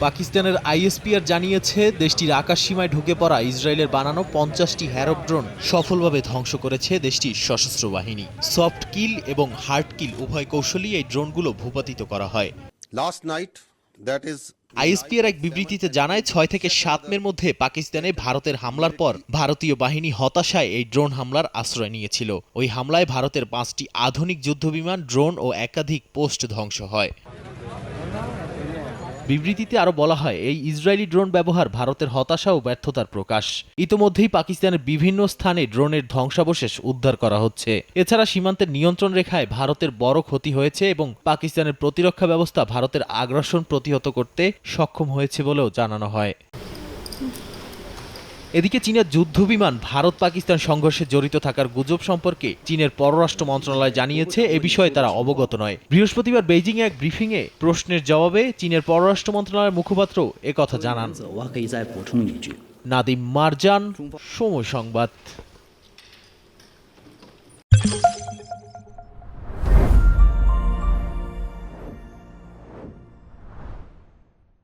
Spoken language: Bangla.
পাকিস্তানের আইএসপিআর জানিয়েছে দেশটির আকাশসীমায় ঢুকে পড়া ইসরায়েলের বানানো 50টি হ্যারপ ড্রোন সফলভাবে ধ্বংস করেছে দেশটির সশস্ত্র বাহিনী। সফট কিল এবং হার্ড কিল উভয় কৌশলেই এই ড্রোনগুলো ভূপাতিত করা হয়। আইএসপিআর এক বিবৃতিতে জানায় 6 থেকে 7 মের মধ্যে পাকিস্তানে ভারতের হামলার পর ভারতীয় বাহিনী হতাশায় এই ড্রোন হামলার আশ্রয় নিয়েছিল। ওই হামলায় ভারতের 5টি আধুনিক যুদ্ধবিমান, ড্রোন ও একাধিক পোস্ট ধ্বংস হয়। বিবৃতিতে আরও বলা হয়, এই ইসরায়েলি ড্রোন ব্যবহার ভারতের হতাশা ও ব্যর্থতার প্রকাশ। ইতোমধ্যেই পাকিস্তানের বিভিন্ন স্থানে ড্রোনের ধ্বংসাবশেষ উদ্ধার করা হচ্ছে। এছাড়া সীমান্তের নিয়ন্ত্রণ রেখায় ভারতের বড় ক্ষতি হয়েছে এবং পাকিস্তানের প্রতিরক্ষা ব্যবস্থা ভারতের আগ্রাসন প্রতিহত করতে সক্ষম হয়েছে বলেও জানানো হয়। এদিকে চীনের যুদ্ধবিমান ভারত পাকিস্তান সংঘর্ষে জড়িত থাকার গুজব সম্পর্কে চীনের পররাষ্ট্র মন্ত্রণালয় জানিয়েছে এ বিষয়ে তারা অবগত নয়। বৃহস্পতিবার বেইজিংয়ে এক ব্রিফিংয়ে প্রশ্নের জবাবে চীনের পররাষ্ট্র মন্ত্রণালয়ের মুখপাত্র একথা জানান। নাদিম মারজান, সময় সংবাদ।